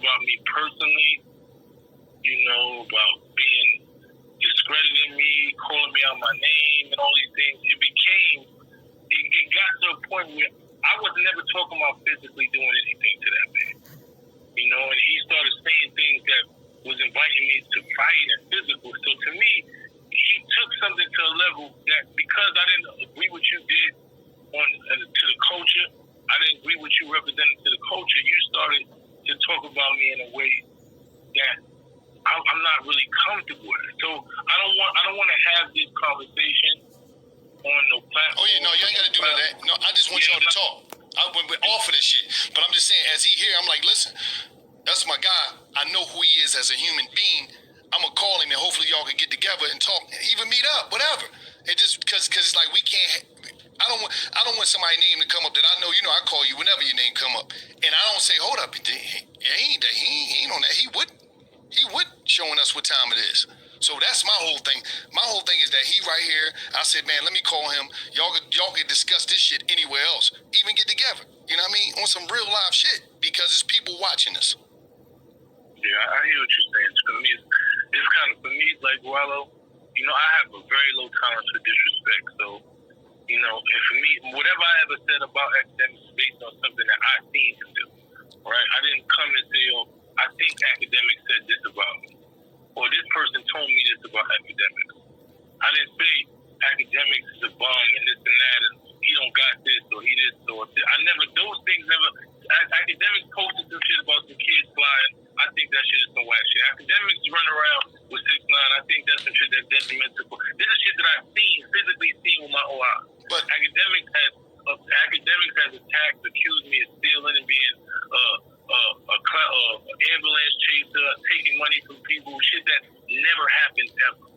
about me personally, about being discrediting me, calling me out my name, and all these things. It got to a point where I was never talking about physically doing anything to that man. And he started saying things that was inviting me to fight and physical. So to me, he took something to a level that because I didn't agree with you did to the culture, I didn't agree with you representing to the culture, you started to talk about me in a way that I'm not really comfortable with. So I don't want to have this conversation on no platform. Oh yeah, no, you ain't got to do that. No, I just want y'all to talk. I went off of this shit, but I'm just saying, as he here, I'm like, listen, that's my guy. I know who he is as a human being. I'm gonna call him, and hopefully y'all can get together and talk, even meet up, whatever. And just because it's like we can't. I don't want somebody's name to come up that I know. I call you whenever your name come up, and I don't say, hold up, he ain't on that. He would showing us what time it is. So that's my whole thing. My whole thing is that he right here. I said, man, let me call him. Y'all can discuss this shit anywhere else. Even get together. You know what I mean? On some real live shit, because it's people watching us. Yeah, I hear what you're saying. For me, it's kind of, for me, like Wallow, I have a very low tolerance for disrespect. So, and for me, whatever I ever said about Akademiks is based on something that I seen him do. Right? I didn't come and say, I think Akademiks said this about me, or this person told me this about Akademiks. I didn't say Akademiks is a bum and this and that, and he don't got this or he this or this. Those things never. Akademiks posted some shit about some kids flying. I think that shit is some whack shit. Akademiks run around with 6ix9ine. I think that's some shit that's detrimental. This is shit that I've physically seen with my own eyes. But Akademiks has attacked, accused me of stealing and being an ambulance chaser, taking money from people, shit that never happened ever.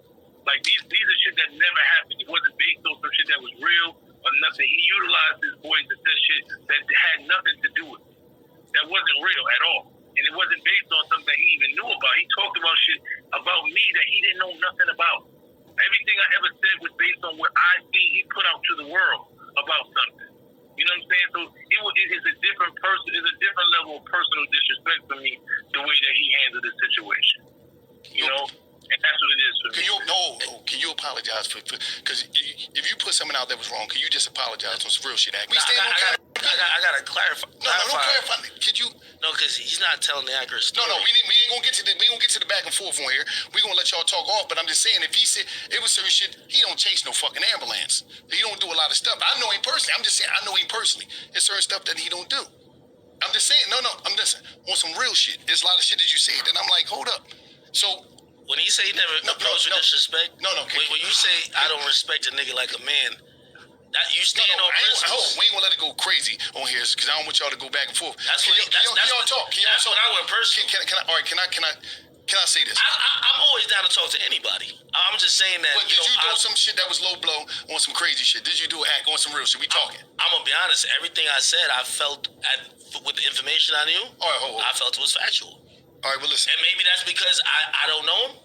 Like these are shit that never happened. It wasn't based on some shit that was real or nothing. He utilized his voice to say shit that had nothing to do with it. That wasn't real at all. And it wasn't based on something that he even knew about. He talked about shit about me that he didn't know nothing about. Everything I ever said was based on what I see he put out to the world about something. You know what I'm saying? So it's a different person. It's a different level of personal disrespect for me, the way that he handled the situation. And that's what it is for me. Can you apologize for because if you put something out that was wrong, can you just apologize on some real shit? We stand on camera. I gotta clarify. No, don't clarify. Could you? No, because he's not telling the accurate story. No, we ain't gonna get to the back and forth on here. We gonna let y'all talk off. But I'm just saying, if he said it was certain shit, he don't chase no fucking ambulance. He don't do a lot of stuff. I know him personally. I'm just saying, I know him personally. There's certain stuff that he don't do. I'm just saying, no. I'm just on some real shit. There's a lot of shit that you said, and I'm like, hold up. So when he say he never approached with disrespect, no. When you say I don't respect a nigga like a man. That you stand on principles. We ain't gonna let it go crazy on here because I don't want y'all to go back and forth. That's what y'all talk. That's what I went personally. Can I say this? I'm always down to talk to anybody. I'm just saying that. But did you do some shit that was low blow on some crazy shit? Did you do an act on some real shit? We talking? I'm gonna be honest. Everything I said, I felt with the information I knew. All right, hold on. I felt it was factual. All right, well listen. And maybe that's because I don't know him.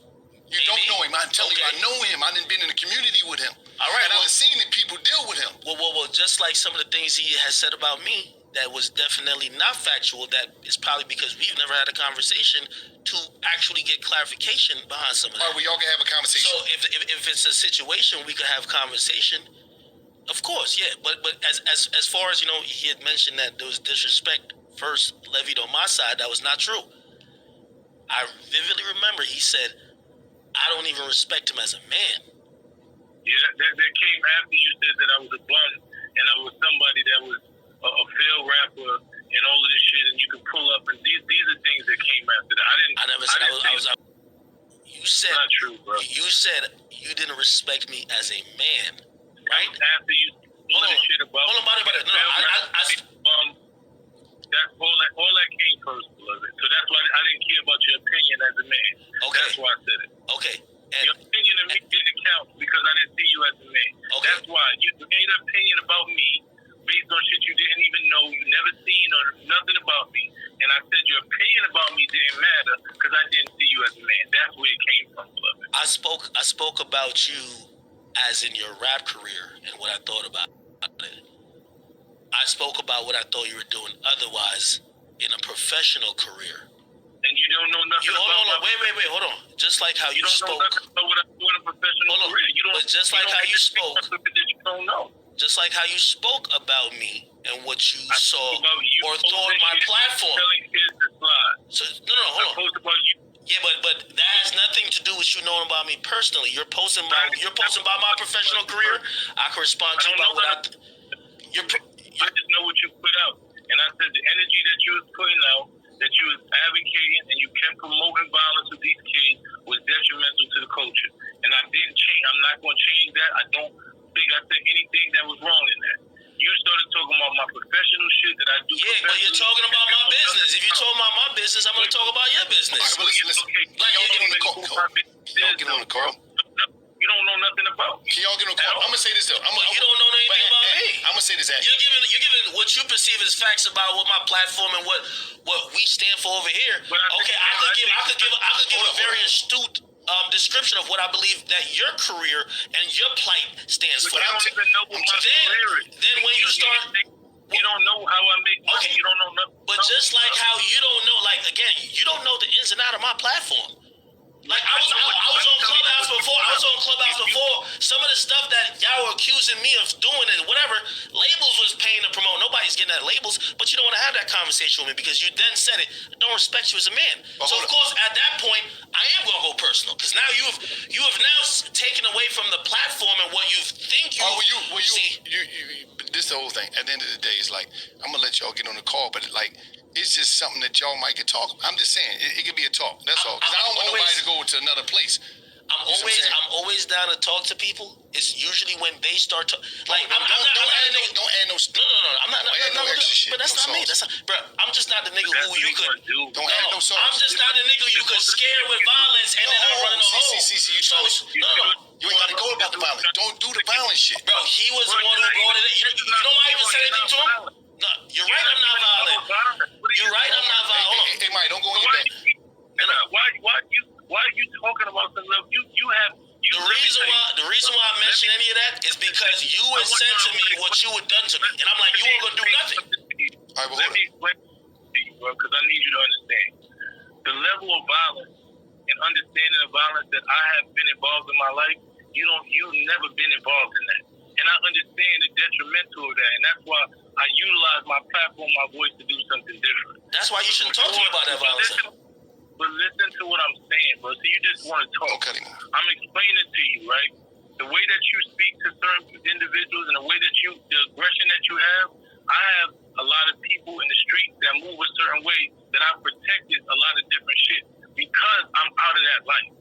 You don't know him. I'm telling you, I know him. I done been in the community with him. All right. And I've seen that people deal with him. Well, just like some of the things he has said about me that was definitely not factual, that is probably because we've never had a conversation to actually get clarification behind some of that. All right, well, y'all can have a conversation. So if it's a situation we could have conversation, of course, yeah. But as far as, he had mentioned that there was disrespect first levied on my side, that was not true. I vividly remember he said, I don't even respect him as a man. Yeah, that came after you said that I was a bum and I was somebody that was a failed rapper and all of this shit, and you can pull up, and these are things that came after that. I never said I was. You said not true, bro. You said you didn't respect me as a man, right? After you all this shit about that's all that came first, beloved. So that's why I didn't care about your opinion as a man. Okay. That's why I said it. Okay. And your opinion of me didn't count because I didn't see you as a man. Okay. That's why you made an opinion about me based on shit you didn't even know, you never seen or nothing about me. And I said your opinion about me didn't matter because I didn't see you as a man. That's where it came from, beloved. I spoke about you as in your rap career and what I thought about it. I spoke about what I thought you were doing otherwise in a professional career. And you don't know nothing hold about on. Wait, hold on. Just like how you don't know spoke. nothing about what I do in a professional career. You don't, but just like how you spoke. That you don't know. Just like how you spoke about me and what you saw you or thought my platform. Telling kids to slide. So, no, hold on. I post about you. Yeah, but that has nothing to do with you knowing about me personally. You're posting about my professional career. I can respond to you about what I just know what you put out. And I said the energy that you was putting out, that you was advocating and you kept promoting violence with these kids was detrimental to the culture. And I didn't change. I'm not going to change that. I don't think I said anything that was wrong in that. You started talking about my professional shit that I do. Yeah, but you're talking about my business. If you're talking about my business, I'm going to talk about your business. All right, listen. Like, y'all get on the call. Y'all get on the call. You don't know nothing about. Can y'all get on the call? I'm gonna say this though. You don't know anything about me. I'm gonna say this. You're giving what you perceive as facts about what my platform and what we stand for over here. Okay, I could give a very astute description of what I believe that your career and your plight stands for. But I don't even know what my career is. Then when you start. You don't know how I make money. Okay. You don't know nothing. But just like how you don't know, like, again, you don't know the ins and outs of my platform. Like, I was on Clubhouse before. Some of the stuff that y'all were accusing me of doing and whatever, labels was paying to promote. Nobody's getting that labels, but you don't want to have that conversation with me because you then said it. I don't respect you as a man. So of course, at that point, I am gonna go personal because now you have now taken away from the platform and what you think you. See. This the whole thing. At the end of the day, it's like I'm gonna let y'all get on the call, but like. It's just something that y'all might get talk. I'm just saying, it could be a talk. That's all. Because I don't want nobody to go to another place. I'm always down to talk to people. It's usually when they start to like. Don't add no. I'm not extra shit. But that's not me. Bro. I'm just not the nigga who you could. Don't add no sauce. I'm just not the nigga you could scare with violence and then I run in a hole. You ain't gotta go about the violence. Don't do the violence shit. Bro, he was the one who brought it in. You know why I even said anything to him? No, you're right. I'm not violent. You're right. I'm not violent. Hey, Mike, don't go in your bed. Why are you talking about some love? The reason why I mention any of that is because you had said to me what you had done to me, and I'm like, you ain't gonna do nothing. All right, well, let me explain to you, bro, because I need you to understand the level of violence and understanding of violence that I have been involved in my life. You've never been involved in that, and I understand the detrimental of that, and that's why I utilize my platform, my voice to do something different. That's why you shouldn't talk to me about that violence. But listen to what I'm saying, bro. So you just want to talk. Okay. I'm explaining to you, right? The way that you speak to certain individuals and the way that the aggression that you have, I have a lot of people in the streets that move a certain way that I've protected a lot of different shit because I'm out of that life.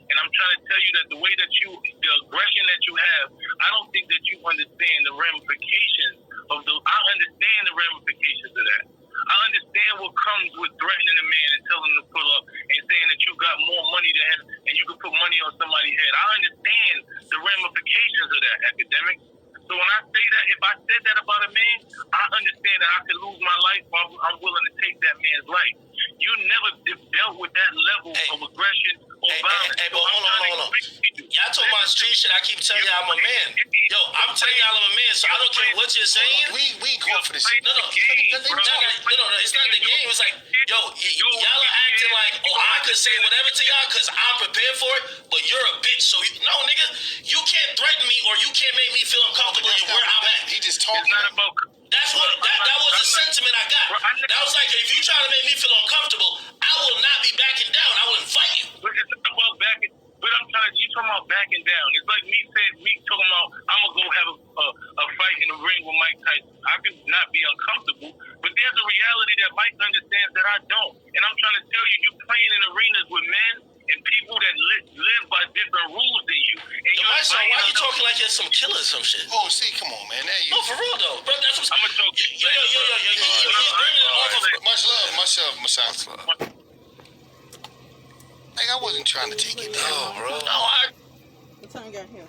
And I'm trying to tell you that the way that the aggression that you have, I don't think that you understand the ramifications I understand the ramifications of that. I understand what comes with threatening a man and telling him to pull up and saying that you got more money than him and you can put money on somebody's head. I understand the ramifications of that, Akademiks. So when I say that, if I said that about a man, I understand that I could lose my life while I'm willing to take that man's life. You never dealt with that level of aggression or violence. Hey, but hold on. Y'all talking about street shit. I keep telling y'all I'm a man. Yo, I'm telling y'all I'm a man, so I don't care what you're saying. We ain't going for this. No, it's not the game. It's like, yo, y'all are acting like, I could say whatever to y'all because I'm prepared for it, but you're a bitch. So, no, nigga, you can't threaten me or you can't make me feel uncomfortable in where I'm at. He just talking. That was the sentiment I got. That was like, if you try to make me feel uncomfortable, I will not be backing down. I will invite you. But I'm telling you, talking about backing down. It's like me talking about I'm gonna go have a fight in the ring with Mike Tyson. I could not be uncomfortable, but there's a reality that Mike understands that I don't. And I'm trying to tell you, you playing in arenas with men and people that live by different rules than you. And why are you talking like you're some killer or some shit? Oh, see, come on, man. No, for real though, bro. That's what I'm gonna talk. Yo, he's bringing it off of much love, Mysonne. Like I wasn't trying to take it down, bro. No, What time you got here?